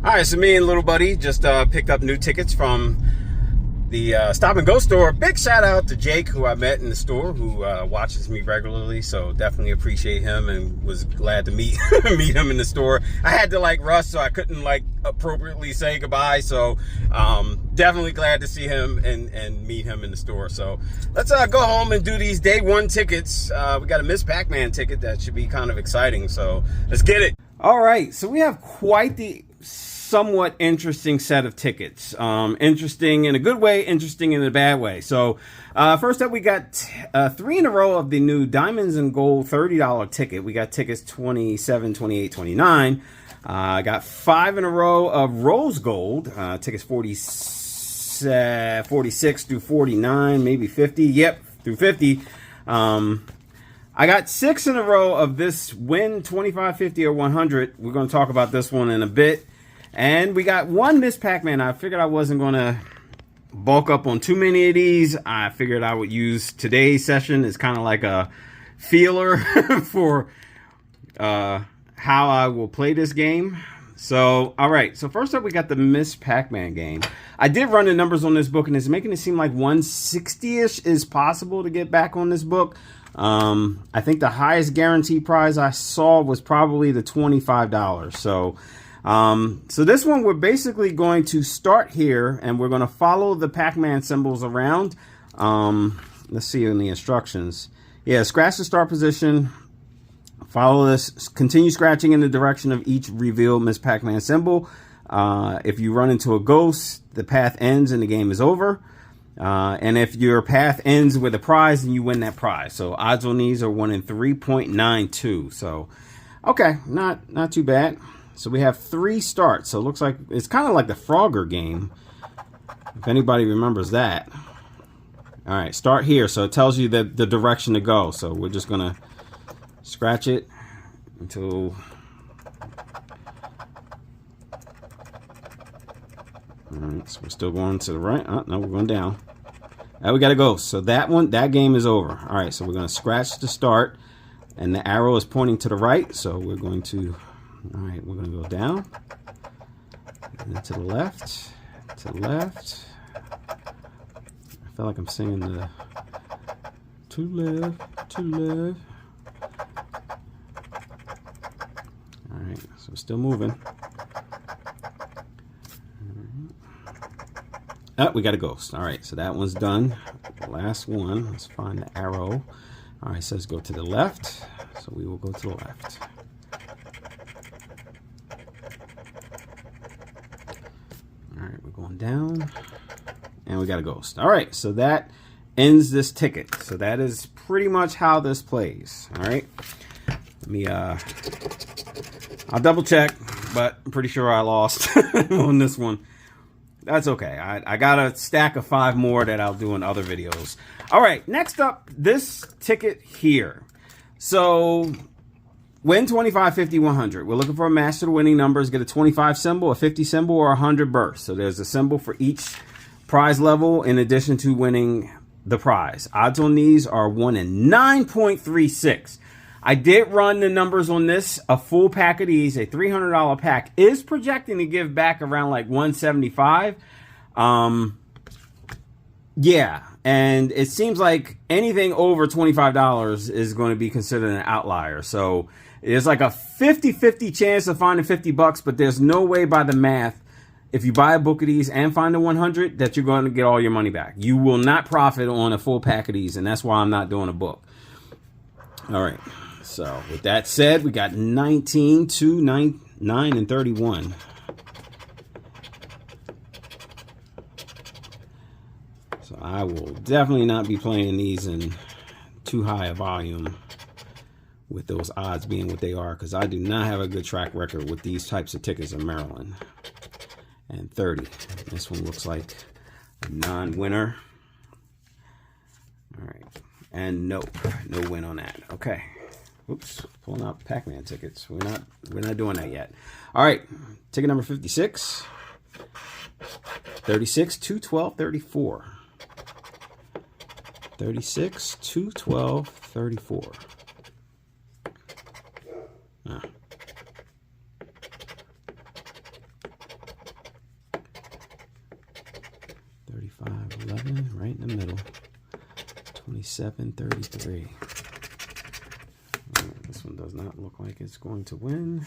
All right, so me and little buddy just picked up new tickets from the Stop and Go store. Big shout out to Jake, who I met in the store, who watches me regularly. So definitely appreciate him and was glad to meet meet him in the store. I had to like rush, so I couldn't like appropriately say goodbye. So definitely glad to see him and meet him in the store. So let's go home and do these day one tickets. We got a Miss Pac-Man ticket that should be kind of exciting. So let's get it. All right, so we have quite the somewhat interesting set of tickets. Interesting in a good way, interesting in a bad way. So first up, we got 3 in a row of the new Diamonds and Gold $30 ticket. We got tickets 27, 28, 29. I got 5 in a row of Rose Gold, tickets 46 through 49, maybe 50. Yep, through 50. I got 6 in a row of this Win 25, 50, or 100. We're going to talk about this one in a bit. And we got 1 Miss Pac-Man. I figured I wasn't going to bulk up on too many of these. I figured I would use today's session as kind of like a feeler for how I will play this game. So, all right. So first up, we got the Miss Pac-Man game. I did run the numbers on this book, and it's making it seem like 160-ish is possible to get back on this book. I think the highest guarantee prize I saw was probably the $25. So this one, we're basically going to start here, and we're going to follow the Pac-Man symbols around. Let's see in the instructions. Yeah, scratch the start position. Follow this. Continue scratching in the direction of each revealed Miss Pac-Man symbol. If you run into a ghost, the path ends and the game is over. And if your path ends with a prize, then you win that prize. So odds on these are 1 in 3.92. So, okay, not too bad. So we have 3 starts. So it looks like it's kind of like the Frogger game, if anybody remembers that. All right, start here. So it tells you the direction to go. So we're just going to scratch it until... All right, so we're still going to the right. Oh, no, we're going down. Now we got to go. So that game is over. All right, so we're going to scratch to start, and the arrow is pointing to the right. So we're going to, all right, we're going to go down, and then to the left, to the left. I feel like I'm singing the to left, to left. All right, so we're still moving. Oh, we got a ghost. All right, so that one's done. The last one, let's find the arrow. All right, it says go to the left, so we will go to the left. All right, we're going down, and we got a ghost. All right, so that ends this ticket. So that is pretty much how this plays. All right, let me, I'll double check, but I'm pretty sure I lost on this one. That's okay. I got a stack of 5 more that I'll do in other videos. All right, next up, this ticket here. So, win 25, 50, 100. We're looking for a master the winning numbers. Get a 25 symbol, a 50 symbol, or a 100 burst. So there's a symbol for each prize level in addition to winning the prize. Odds on these are 1 in 9.36. I did run the numbers on this. A full pack of these, a $300 pack, is projecting to give back around like 175. Yeah, and it seems like anything over $25 is going to be considered an outlier. So there's like a 50-50 chance of finding $50, but there's no way by the math, if you buy a book of these and find a 100, that you're going to get all your money back. You will not profit on a full pack of these, and that's why I'm not doing a book. All right. So with that said, we got 19, 2, 9, and 31. So I will definitely not be playing these in too high a volume with those odds being what they are, because I do not have a good track record with these types of tickets in Maryland. And 30. This one looks like a non-winner. All right. And nope, no win on that. Okay. Oops, pulling out Pac-Man tickets. We're not doing that yet. All right, ticket number 56, 36, 212, 34. 36, 212, 34. right in the middle. 27.33. This one does not look like it's going to win.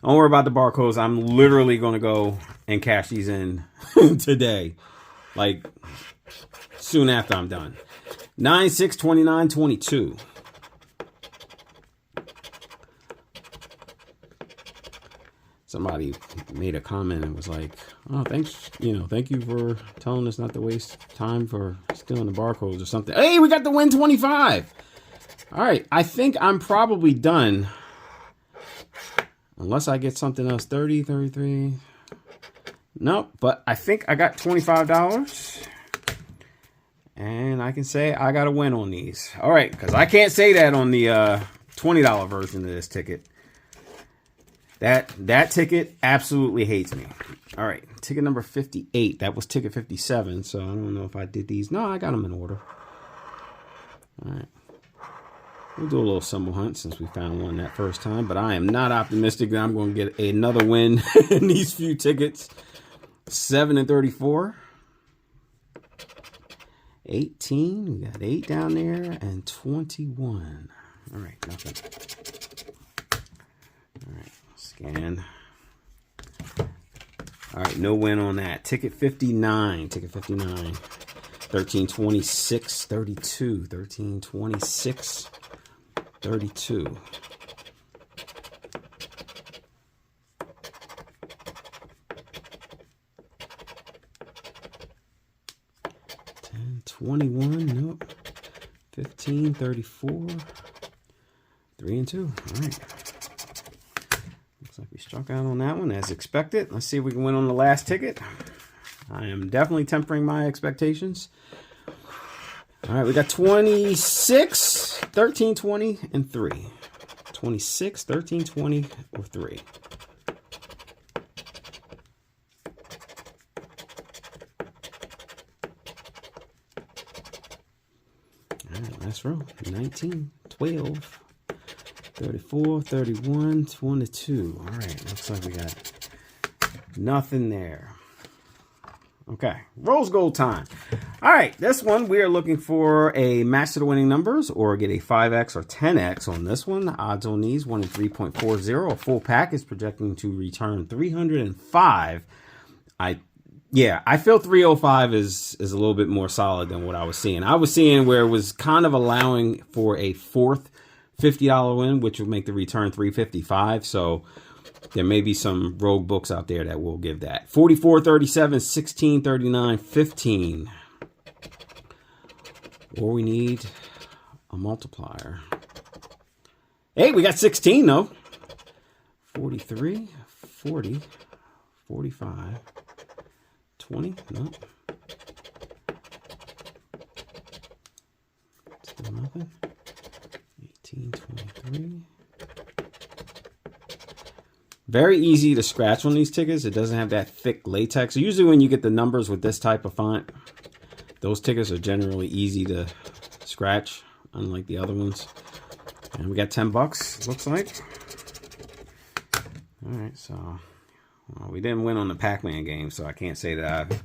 Don't worry about the barcodes. I'm literally going to go and cash these in today. Like, soon after I'm done. 9, 6, 29, 22. Somebody made a comment and was like, oh, thanks, thank you for telling us not to waste time for stealing the barcodes or something. Hey, we got the win 25. All right, I think I'm probably done. Unless I get something else. 30, 33. Nope, but I think I got $25. And I can say I got a win on these. All right, because I can't say that on the $20 version of this ticket. That ticket absolutely hates me. All right, ticket number 58. That was ticket 57, so I don't know if I did these. No, I got them in order. All right. We'll do a little symbol hunt since we found one that first time, but I am not optimistic that I'm going to get another win in these few tickets. 7 and 34. 18. We got 8 down there and 21. All right, nothing. All right, scan. All right, no win on that. Ticket 59. Ticket 59. 13, 26, 32. 13, 26, 32. And 21, nope. 15, 34. 3 and 2. All right. Looks like we struck out on that one as expected. Let's see if we can win on the last ticket. I am definitely tempering my expectations. All right, we got 26, 13, 20, and 3. 26, 13, 20, or 3. All right, last row. 19, 12, 34, 31, 22. All right, looks like we got nothing there. Okay, rose gold time. All right, this one we are looking for a match to the winning numbers or get a 5x or 10x on this one. The odds on these 1 in 3.40. A full pack is projecting to return 305. I feel 305 is a little bit more solid than what I was seeing. I was seeing where it was kind of allowing for a fourth $50 win, which would make the return 355. So there may be some rogue books out there that will give that. 44, 37, 16, 39, 15. Or we need a multiplier. Hey, we got 16 though. 43, 40, 45, 20. Nope. Still nothing. 18, 23. Very easy to scratch on these tickets. It doesn't have that thick latex. Usually when you get the numbers with this type of font, those tickets are generally easy to scratch, unlike the other ones. And we got 10 bucks, looks like. All right, so we didn't win on the Pac-Man game, so I can't say that I've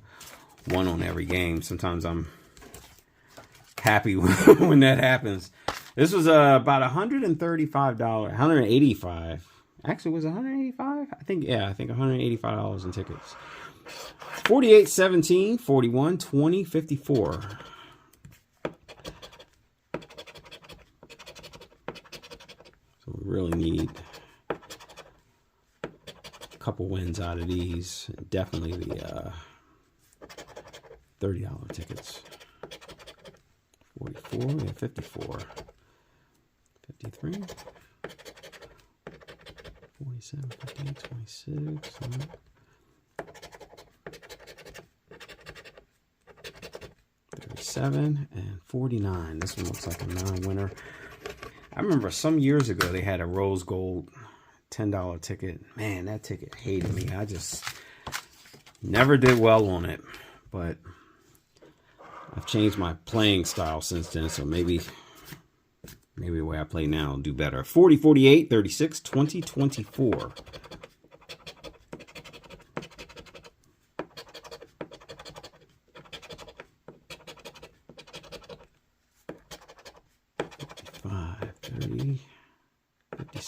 won on every game. Sometimes I'm happy when that happens. This was about $135, $185. Actually, was it $185? I think $185 in tickets. 48, 17, 41, 20, 54. So we really need a couple wins out of these. Definitely the $30 tickets. 44, yeah, 54. 53. 47, 58, 26. 37 and 49. This one looks like a non-winner. I remember some years ago they had a rose gold $10 ticket. Man, that ticket hated me. I just never did well on it. But I've changed my playing style since then, so maybe the way I play now will do better. 40, 48, 36, 20, 24.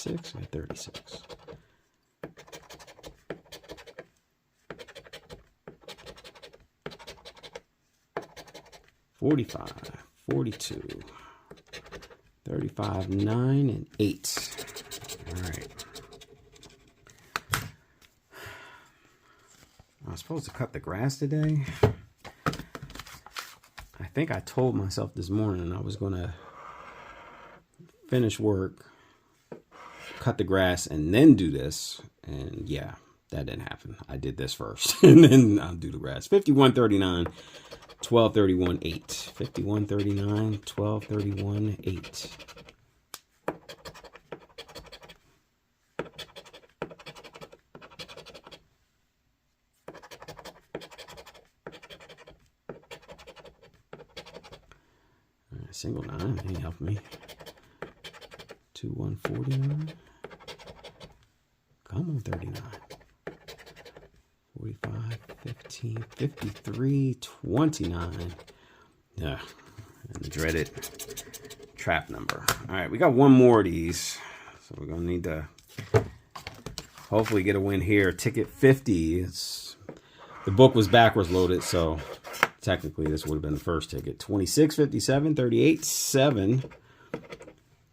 36, I got 36. 45, 42, 35, 9, and 8. All right. I was supposed to cut the grass today. I think I told myself this morning I was going to finish work, cut the grass, and then do this. And yeah, that didn't happen. I did this first, and then I'll do the grass. 5139, 1231, 8. 5139, 1231, 8. Single 9, he helped me. 2149. Come on, 39. 45, 15, 53, 29. Yeah, and the dreaded trap number. All right, we got one more of these, so we're gonna need to hopefully get a win here. Ticket 50. The book was backwards loaded, so technically this would have been the first ticket. 26, 57, 38, 7,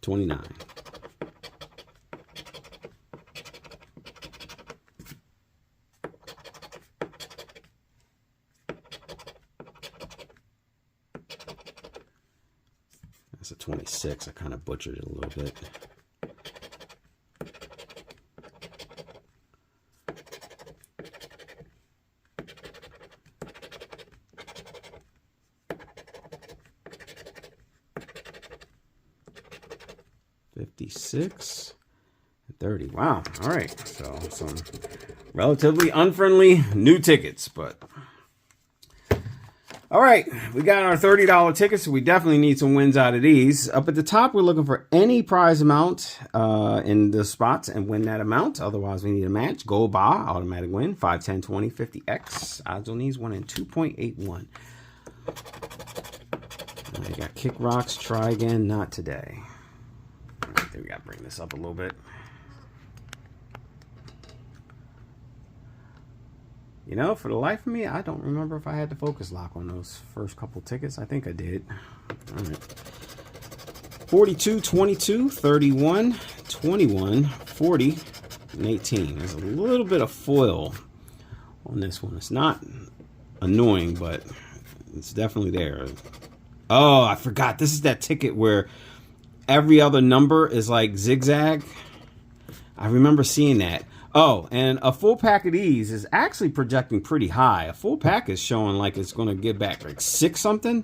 29. That's a 26. I kind of butchered it a little bit. $56 and $30. Wow. All right. So some relatively unfriendly new tickets, but all right. We got our $30 tickets, so we definitely need some wins out of these. Up at the top, we're looking for any prize amount in the spots and win that amount. Otherwise, we need a match. Gold bar, automatic win. 5, 10, 20, 50x. Odds on these 1 in 2.81. I got kick rocks. Try again. Not today. I think we got to bring this up a little bit. You know, for the life of me, I don't remember if I had the focus lock on those first couple tickets. I think I did. All right. 42, 22, 31, 21, 40, and 18. There's a little bit of foil on this one. It's not annoying, but it's definitely there. Oh, I forgot. This is that ticket where every other number is like zigzag. I remember seeing that. Oh, and a full pack of these is actually projecting pretty high. A full pack is showing like it's going to get back like 6 something.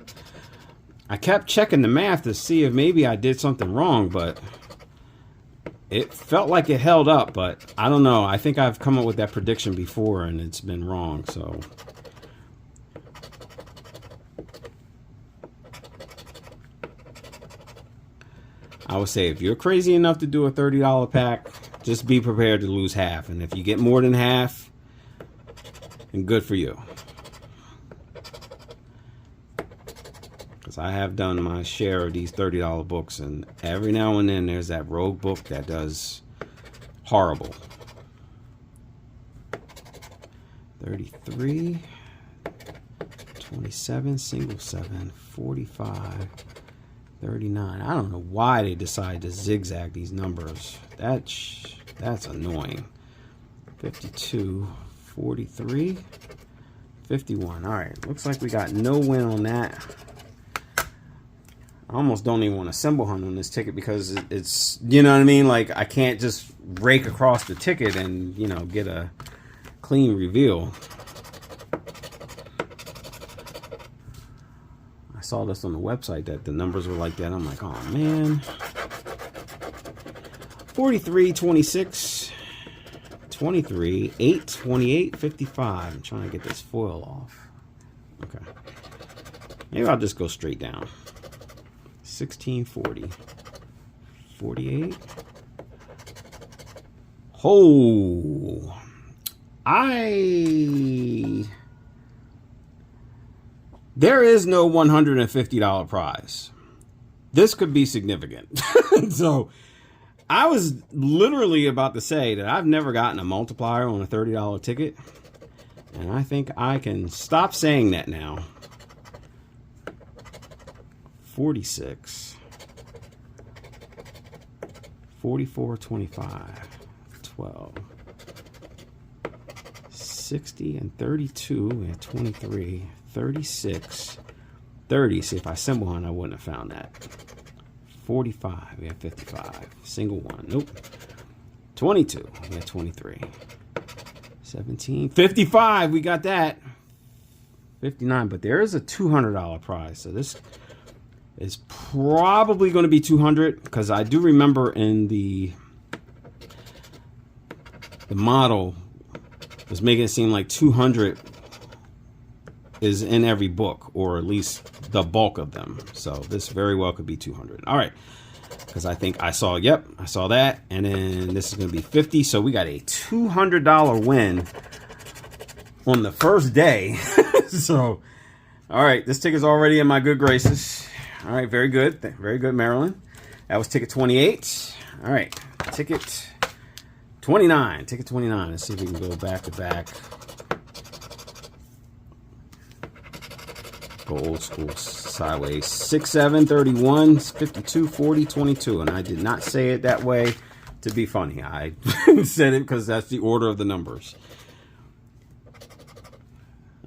I kept checking the math to see if maybe I did something wrong, but it felt like it held up, but I don't know. I think I've come up with that prediction before and it's been wrong, so I would say if you're crazy enough to do a $30 pack, just be prepared to lose half. And if you get more than half, then good for you. Because I have done my share of these $30 books, and every now and then there's that rogue book that does horrible. 33, 27, single 7, 45, 39. I don't know why they decided to zigzag these numbers. That's annoying. 52, 43, 51. All right, looks like we got no win on that. I almost don't even want to symbol hunt on this ticket because it's, you know what I mean? Like, I can't just rake across the ticket and, you know, get a clean reveal. I saw this on the website that the numbers were like that. I'm like, oh, man. 43, 26, 23, 8, 28, 55. I'm trying to get this foil off. Okay. Maybe I'll just go straight down. 16, 40, 48. Oh. There is no $150 prize. This could be significant. So I was literally about to say that I've never gotten a multiplier on a $30 ticket. And I think I can stop saying that now. 46. 44, 25, 12. 60 and 32 and 23, 36, 30. See, if I symbol on, I wouldn't have found that. 45, we have 55. Single one, nope. 22, we have 23. 17, 55, we got that. 59, but there is a $200 prize. So this is probably going to be 200 because I do remember in the model was making it seem like 200 is in every book, or at least the bulk of them. So this very well could be 200. All right, because I think I saw, yep, I saw that. And then this is going to be 50. So we got a $200 win on the first day. So, all right, this ticket's already in my good graces. All right, very good. Very good, Maryland. That was ticket 28. All right, ticket 29. Ticket 29. Let's see if we can go back to back. Go old school sideways. 6, 7, 31, 52, 40, 22. And I did not say it that way to be funny. I said it because that's the order of the numbers.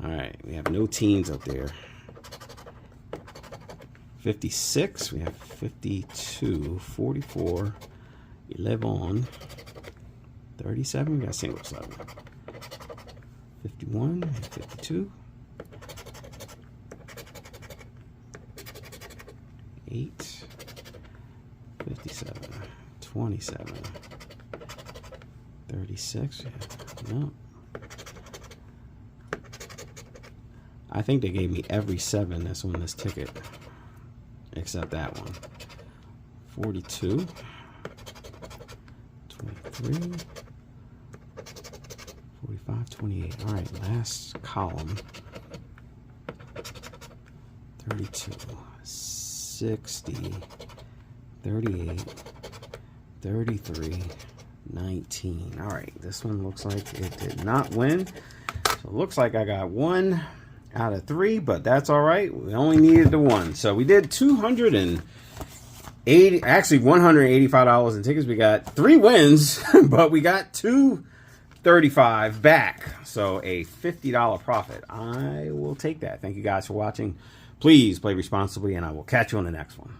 All right, we have no teens up there. 56, we have 52, 44, 11, 37, we got single 7. 51, 52, 8, 57, 27, 36, no. I think they gave me every 7 that's on this ticket, except that one. 42, 23, 45, 28. All right, last column. 32, 60, 38, 33, 19. All right, this one looks like it did not win. So it looks like I got 1 out of 3, but that's all right. We only needed the 1. So we did $280, actually $185 in tickets. We got 3 wins, but we got $235 back. So a $50 profit. I will take that. Thank you guys for watching. Please play responsibly, and I will catch you on the next one.